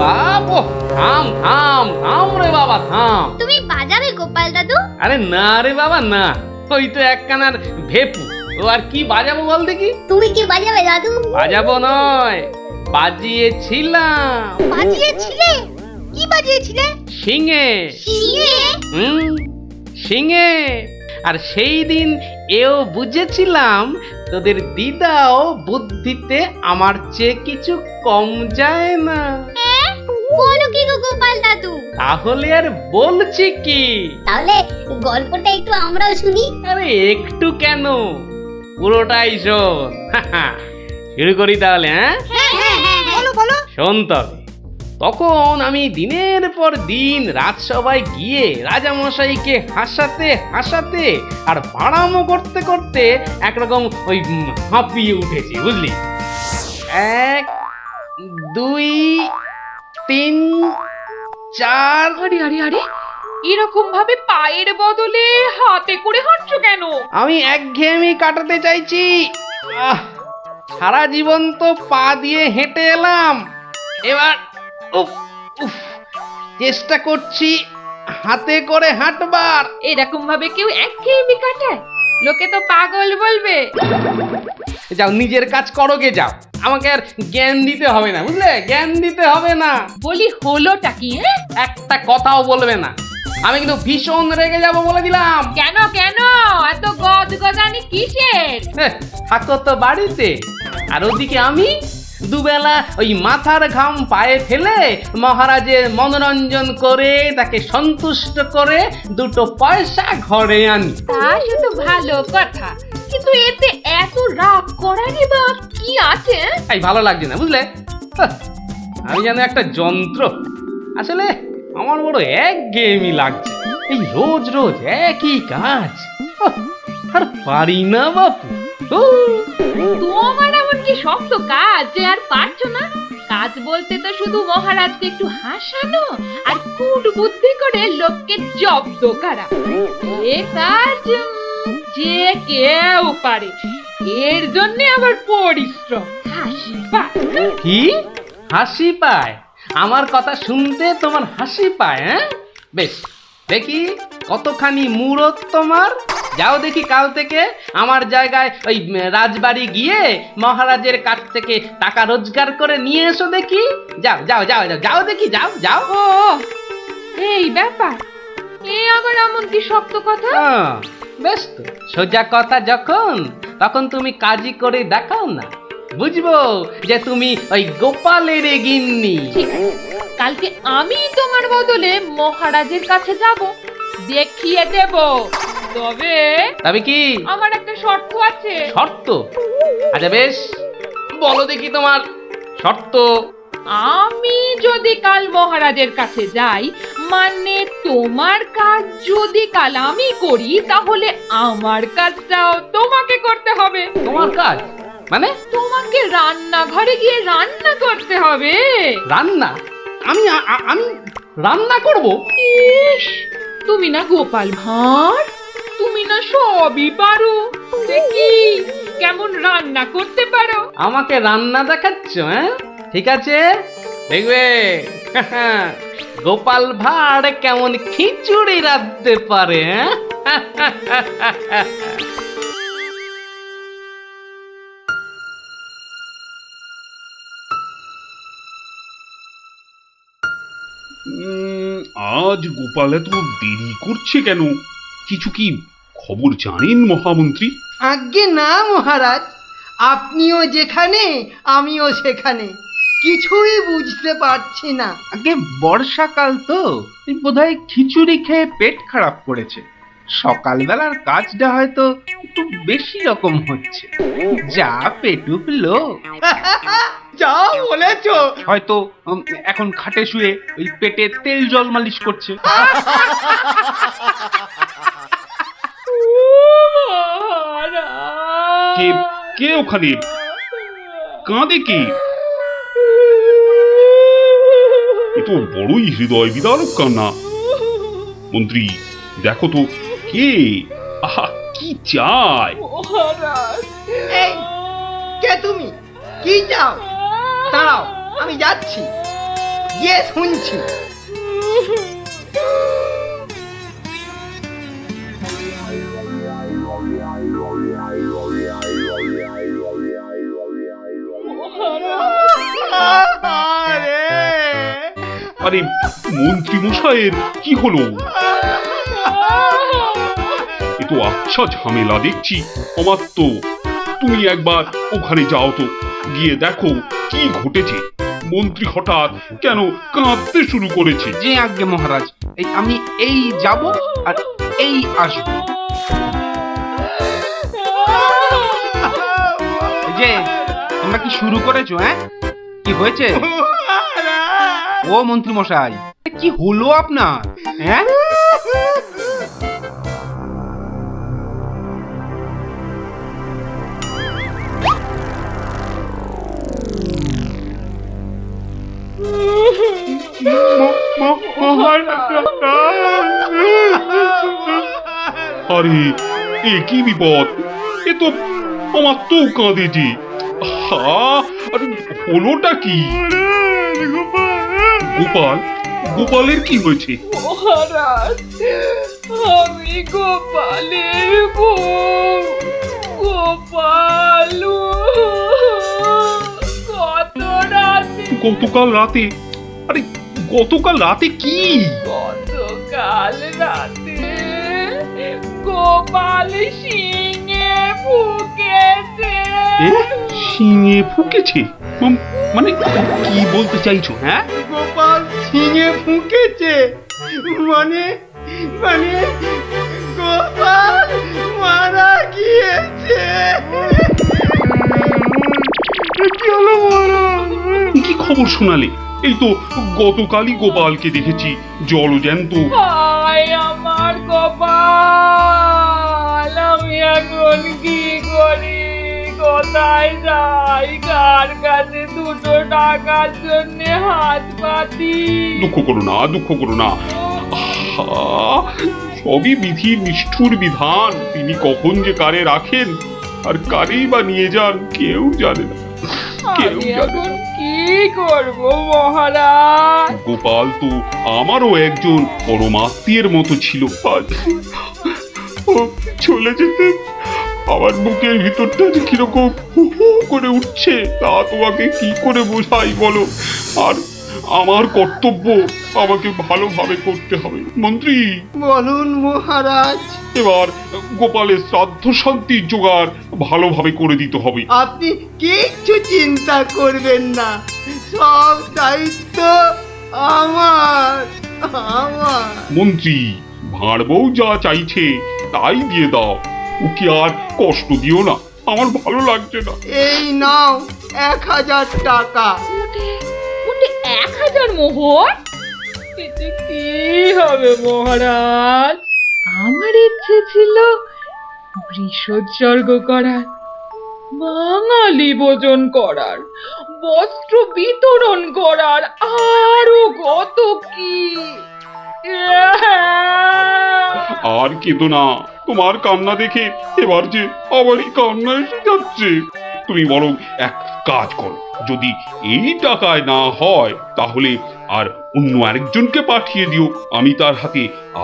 বাবা, থাম থাম থাম রে বাবা থাম। তুমি বাজাবে গোপাল দাদু? আরে না রে বাবা না, ওই তো একখানার ভেপু, ও আর কি বাজাবো বল দেখি। তুমি কি বাজাবে দাদু? বাজাবো নয়, বাজিয়েছিলাম। বাজিয়েছিলে? কি বাজিয়েছিলে? শিঙে। শিঙে? শিঙে। আর সেই দিন এও বুঝেছিলাম তোদের দিদাও বুদ্ধিতে আমার চেয়ে কিছু কম যায় না। বলো কি গো গোপাল দাদু? তাহলে আর বলছি কি, তাহলে গল্পটা একটু আমরাও শুনি। আরে একটু কেন, পুরোটাই শোন। শুরু করি তাহলে। বলো বলো। শোন তবে, তখন আমি দিনের পর দিন রাজসভায় গিয়ে রাজামশাইকে হাসাতে হাসাতে আর বাড়ামো করতে করতে একরকম ওই হাঁপিয়ে উঠেছি, বুঝলি। 1 2 3 4। আরে আরে আরে, এরকম ভাবে পায়ের বদলে হাতে করে হাঁটছো কেন? আমি একঘেয়েমি কাটাতে চাইছি। সারা জীবন তো পা দিয়ে হেঁটে এলাম, এবার উফ উফ চেষ্টা করছি হাতে করে হাঁটবার। এরকম ভাবে কেউ একঘেয়েমি কাটায়? লোকে তো পাগল বলবে। যাও নিজের কাজ করো গে, যাও, আমাকে আর জ্ঞান দিতে হবে না, বুঝলে, জ্ঞান দিতে হবে না। বলি হলোটা কি? একটা কথাও বলবে না, আমি কিন্তু ভীষণ রেগে যাব বলে দিলাম। কেন কেন এত গদগদানি কিসের? থাকো তো বাড়িতে, আর ওদিকে আমি দুবেলা ওই মাথার ঘাম পায়ে ফেলে মহারাজের মনোরঞ্জন করে তাকে সন্তুষ্ট করে 2 পয়সা ঘরে আনি। তা সে তো ভালো কথা, কিন্তু এতে এত রাগ করারই বা কি আছে? এই ভালো লাগছে না, বুঝলে, আমি যেন একটা যন্ত্র। আসলে আমার বড় একঘেয়েমি লাগছে, এই রোজ রোজ একই কাজ। আর পারি না বাপু। তোমার এমন কি শক্ত কাজ যে আর পারছো না? কাজ বলতে তো শুধু মহারাজকে একটু হাসানো আর কুট বুদ্ধি করে লোককে জব্দ করা। এ কাজ যে কেউ পারে, এর জন্য আবার পরিশ্রম। হাসি পায়। কি হাসি পায়? আমার কথা শুনতে তোমার হাসি পায়? বেশ, দেখি কতখানি মুরত তোমার। যাও দেখি কাল থেকে আমার জায়গায় ওই রাজবাড়ি গিয়ে মহারাজের কাছ থেকে টাকা রোজগার করে নিয়ে এসো দেখি। যাও যাও যাও যাও যাও দেখি, যাও যাও। ও এই ব্যাপার, এ আবার এমন কি শক্ত কথা? বেশ তো, সোজা কথা যখন, তখন তুমি কাজই করে দেখাও না, বুঝবো যে তুমি ওই গোপালের গিন্নি। ঠিক আছে, কালকে আমি তোমার বদলে মহারাজের কাছে যাব, দেখিয়ে দেব। তবে কি আমার একটা শর্ত আছে। শর্ত? আচ্ছা বেশ, বলো দেখি তোমার শর্ত। আমি যদি কাল মহারাজের কাছে যাই, মানে তোমার কাজ যদি কাল আমি করি, তাহলে আমার কাজটাও তোমাকে করতে হবে। তোমার কাজ মানে? তোমাকে রান্নাঘরে গিয়ে রান্না করতে হবে। রান্না? আমি আমি রান্না করব? ইস, তুমি না গোপাল ভাঁড়, তুমি না সবই পারো। দেখি কেমন রান্না করতে পারো। আমাকে রান্না দেখাচ্ছ? ঠিক আছে, দেখবে গোপাল ভাঁড় কেমন খিচুড়ি রাঁধতে পারে। আজ গোপাল এত দেরি করছে কেন? কিছু কি খবর জানেন মহামন্ত্রী? আজ্ঞে না মহারাজ, আপনিও যেখানে আমিও সেখানে, কিছুই বুঝতে পারছি না। আগে বর্ষাকাল তো, বোধহয় খিচুড়ি খেয়ে পেট খারাপ করেছে। সকালবেলার কাজটা হয়তো একটু বেশি রকম হচ্ছে, যা পেটুক লোক। যা বলেছো। হয়তো এখন খাটে শুয়ে ওই পেটে তেল জল মালিশ করছে। কে কে ওখানে কাঁদে? কে? এ তো বড়ই হৃদয় বিদারক কান্না। মন্ত্রী দেখো তো কে, আহা কি চায়? এই, কে তুমি? কি চাও? দাঁড়াও, আমি যাচ্ছি। গিয়ে শুনছি। আরে মন্ত্রী মশাইয়ের কি হলো? এ তো আচ্ছা ঝামেলা দেখছি। অমাত্য, তুমি একবার ওখানে যাও তো, গিয়ে দেখো কি ঘটেছে। মন্ত্রী হঠাৎ কেন কাঁদতে শুরু করেছে? যে আজ্ঞে মহারাজ, আমি এই যাব আর এই আসব। এই যে তোমরা কি শুরু করেছো? হ্যাঁ, কি হয়েছে? ও মন্ত্রী মশাই, কি হলো আপনার? হ্যাঁ, আরে এ কি বিপদ! এ তো অমাত্য কাঁদে যে। আরে হলোটা কি? গোপাল, গোপালের কি হয়েছে? মহারাজ, আমি গোপালের বউ। গোপাল কত রাতে, গতকাল রাতে? আরে গতকাল রাতে কি? গতকাল রাতে গোপাল শিঙে ফুকেছে। এ শিঙে ফুকেছে? মানে কি বলতে চাইছো? হ্যাঁ, গোপাল ছিঙে ফুঁকেছে মানে মানে গোপাল মারা গিয়েছে। কি হলো মহারাজ? কি খবর শোনালে? এই তো গতকালই গোপালকে দেখেছি জলজ্যান্ত। হায় আমার কপাল, আমি এখন কি করি? কোথায় যাই? কার কাছে দুটো টাকার জন্য হাত পাতি? দুঃখ করো না, দুঃখ করো না। আহা, সবই বিধির নিষ্ঠুর বিধান। তিনি কখন যে কারে রাখেন আর কারেই বা নিয়ে যান কেউ জানে না, কেউ আমি জানে এখন না। কি করব মহারাজ? গোপাল তো আমারও একজন পরমাত্মীয়ের মতো ছিল। আজ ও চলে যেতে আমার বুকের ভিতরটা যে কিরকম হু হু করে উঠছে, তা তোমাকে কি করে বোঝাই বলো? আর আমার কর্তব্য আমাকে ভালোভাবে করতে হবে। মন্ত্রী, বলুন মহারাজ। এবার গোপালের শ্রাদ্ধ শান্তির জোগাড় ভালোভাবে করে দিতে হবে। আপনি কিচ্ছু চিন্তা করবেন না, সব দায়িত্ব আমার আমার। মন্ত্রী, ভাঁড় বউ যা চাইছে তাই দিয়ে দাও, ওকে আর কষ্ট দিও না, আমার ভালো লাগছে না। এই নাও 1000 টাকা। ওটা 1000 মোহর? এতে কি হবে মহারাজ? আমার ইচ্ছে ছিল বৃষোৎসর্গ করার, বাঙালি ভোজন করার, বস্ত্র বিতরণ করার, আরো কত কি। আর কেঁদো না, তোমার কান্না দেখে এবার যে আমারই কান্না এসে যাচ্ছে। তুমি বরং এক কাজ করো, যদি এই টাকায় না হয় তাহলে আর অন্য আরেকজনকে পাঠিয়ে দিও, আমি তার হাতে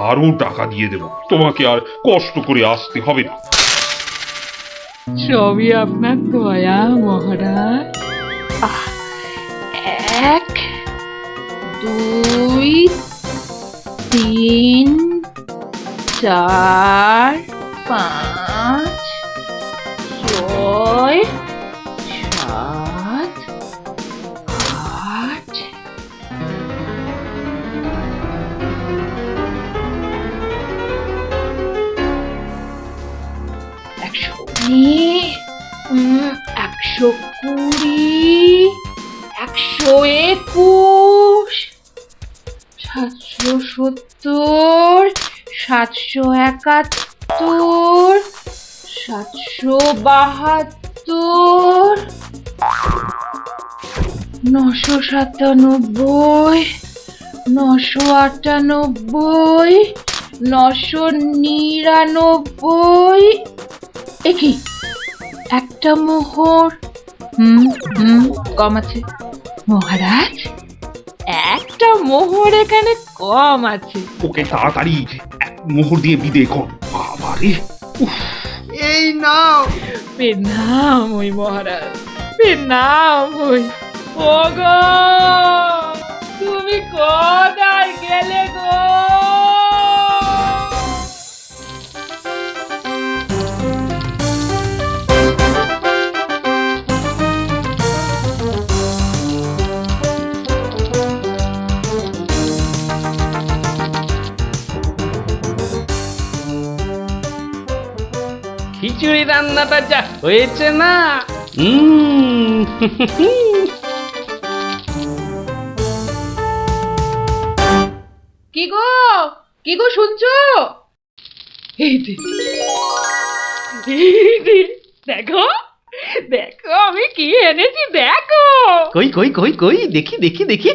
আরো টাকা দিয়ে দেব, তোমাকে আর কষ্ট করে আসতে হবে না। সবই আপনার দয়া মহারাজ। 1 2 3 4 5 6 7 8 120 121 770 771 772 997 998 999। একই একটা মোহর কম আছে মহারাজ। একটা মোহর এখানে কম আছে। ওকে তাড়াতাড়ি এক মোহর দিয়ে বিদে কর। বাবারে, উফ, এই নাও। প্রণাম ওই মহারাজ, প্রণাম ওই। ওগো, তুমি কোথায় গেলে গো? খিচুড়ি রান্নাটা যা হয়েছে না, কি গো, কি গো শুনছো? এই যে, এই যে, দেখো, দেখো আমি কি এনেছি দেখো। কই কই কই কই দেখি দেখি দেখি।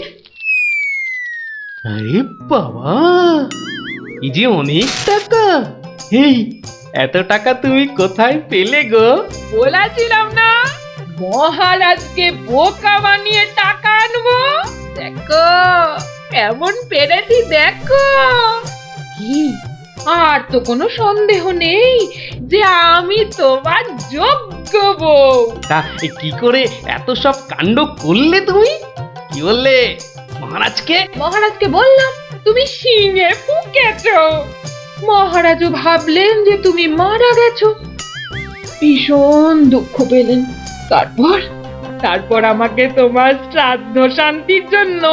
আরে বাবা, এই যে অনেক টাকা। এই এত টাকা তুমি কোথায় পেলে গো? বলেছিলাম না মহারাজকে বোকা বানিয়ে টাকা আনবো। দেখো কেমন পেরেছি দেখো। কি আর তো কোনো সন্দেহ নেই যে আমি তোমার যোগ্য বউ। তা কি করে এত সব কাণ্ড করলে তুমি? কি বললে মহারাজকে? মহারাজকে বললাম তুমি শিঙে ফুকেছো। মহারাজও ভাবলেন যে তুমি মারা গেছো, ভীষণ দুঃখ পেলেন। তারপর আমাকে তোমার শ্রাদ্ধ শান্তির জন্য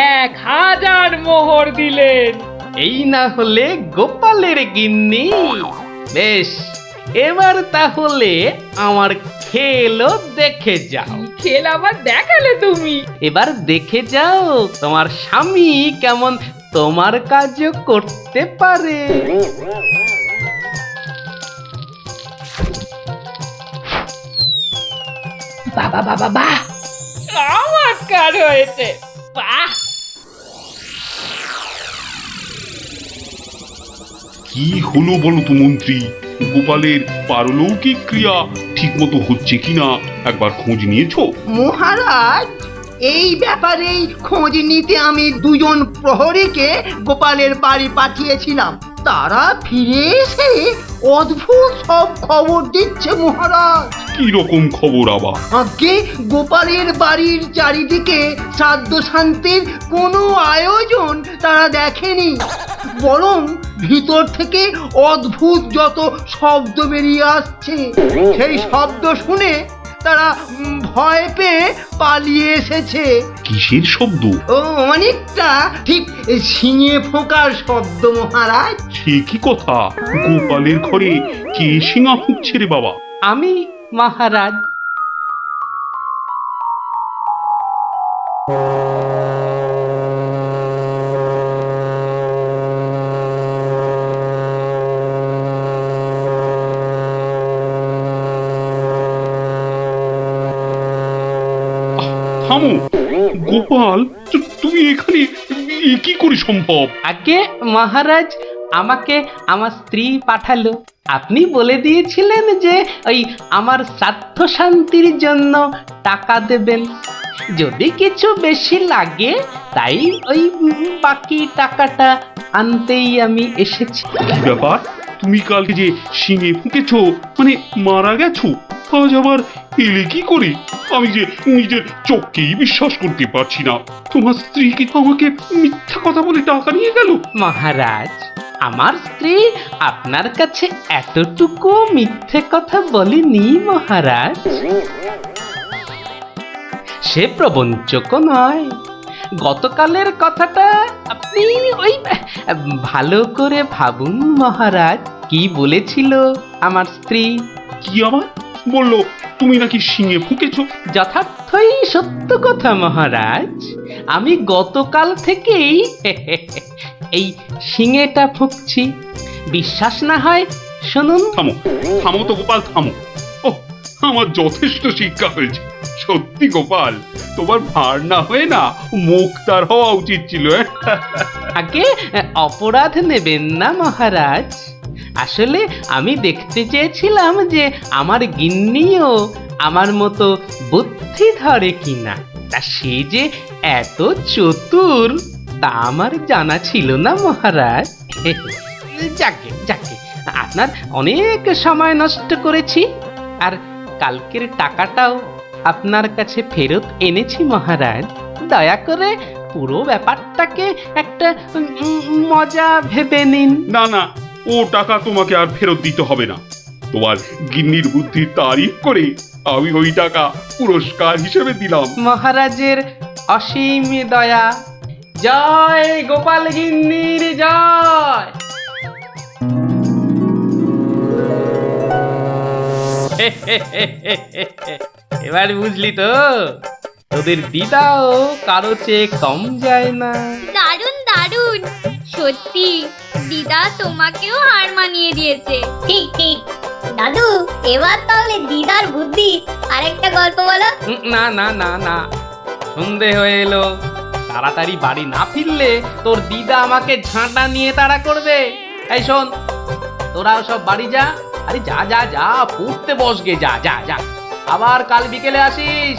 1000 মোহর দিলেন। এই না হলে গোপালের গিন্নি। বেশ, এবার তাহলে আমার খেলও দেখে যাও। খেল আবার দেখালে তুমি? এবার দেখে যাও তোমার স্বামী কেমন তোমার কাজও করতে পারে। বাবা বাবা বাহ, চমৎকার হয়েছে, বাহ। কি হলো বলো তো মন্ত্রী? গোপালের পারলৌকিক ক্রিয়া ঠিক মতো হচ্ছে কিনা একবার খোঁজ নিয়েছো? মহারাজ, এই ব্যাপারেই খোঁজ নিতে আমি 2জন প্রহরীকে গোপালের বাড়ি পাঠিয়েছিলাম। তারা ফিরে এসে অদ্ভুত সব খবর দিচ্ছে মহারাজ। কি রকম খবর আবার? আগে গোপালের বাড়ির চারিদিকে শ্রাদ্ধ শান্তির কোনো আয়োজন তারা দেখেনি, বরং ভিতর থেকে অদ্ভুত যত শব্দ বেরিয়ে আসছে, সেই শব্দ শুনে তারা ভয় পেয়ে পালিয়ে এসেছে। কিসের শব্দ? ও অনেকটা ঠিক শিঙে ফোঁকার শব্দ মহারাজ। সে কি কথা? গোপালের ঘরে কে শিঙা ফুঁকছে রে বাবা? আমি মহারাজ। থামো গোপাল, তুমি এখানে কি করে সম্ভব? আগে মহারাজ আমাকে আমার স্ত্রী পাঠালো। আপনি বলে দিয়েছিলেন যে ওই আমার শ্রাদ্ধ শান্তির জন্য টাকা দেবেন, যদি কিছু বেশি লাগে তাই ওই বাকি টাকাটা আনতেই আমি এসেছি। কি ব্যাপার? তুমি কালকে যে শিঙে ফুঁকেছো, মানে মারা গেছো, আজ আবার এলে কি করে? আমি যে নিজের চোখকেই বিশ্বাস করতে পারছি না। তোমার স্ত্রীকে আমাকে মিথ্যা কথা বলে টাকা নিয়ে গেল? মহারাজ, আমার স্ত্রী আপনার কাছে এতটুকু মিথ্যে কথা বলেনি মহারাজ। সে প্রবঞ্চকও নয়। গতকালের কথাটা আপনি ওই ভালো করে ভাবুন মহারাজ। কি বলেছিল আমার স্ত্রী? কি আবার বললো? তুমি নাকি শিঙে ফুঁকেছো? যথার্থই সত্য কথা মহারাজ। আমি গতকাল থেকেই এই শিঙেটা ফুঁকছি। বিশ্বাস না হয় শুনুন। থামো থামো তো গোপাল, থামো। ও, আমার যথেষ্ট শিক্ষা হয়েছে। সত্যি গোপাল, তোমার ভার না হয়ে না মুক্তার হওয়া উচিত ছিল। আগে অপরাধ নেবেন না মহারাজ। আসলে আমি দেখতে চেয়েছিলাম যে আমার গিন্নিও আমার মতো বুদ্ধি ধরে কিনা। তা সে যে এত চতুর তা আমার জানা ছিল না মহারাজ। যাকে যাকে, আপনার অনেক সময় নষ্ট করেছি, আর কালকের টাকাটাও আপনার কাছে ফেরত এনেছি মহারাজ। দয়া করে পুরো ব্যাপারটাকে একটা মজা ভেবে নিন। না না, ও টাকা তোমাকে আর ফেরত দিতে হবে না। তোমার গিন্নির বুদ্ধির তারিফ করে আমি ওই টাকা পুরস্কার হিসেবে দিলাম। মহারাজের অসীম দয়া। জয় গোপাল গিন্নির জয়। এবার বুঝলি তো, তোদের দিদাও কারো চেয়ে কম যায় না। দারুণ দারুণ, সত্যি দিদা তোমাকেও হার মানিয়ে দিয়েছে। ঠিক ঠিক দাদু, এবার তাহলে দিদার বুদ্ধি আরেকটা গল্প বলো। না না না না, সন্ধে হয়ে এলো, তাড়াতাড়ি বাড়ি না ফিরলে তোর দিদা আমাকে ঝাঁটা নিয়ে তাড়া করবে। এই শোন, তোরাও সব বাড়ি যা। আরে যা যা যা, পড়তে বসগে, যা যা যা, আবার কাল বিকেলে আসিস।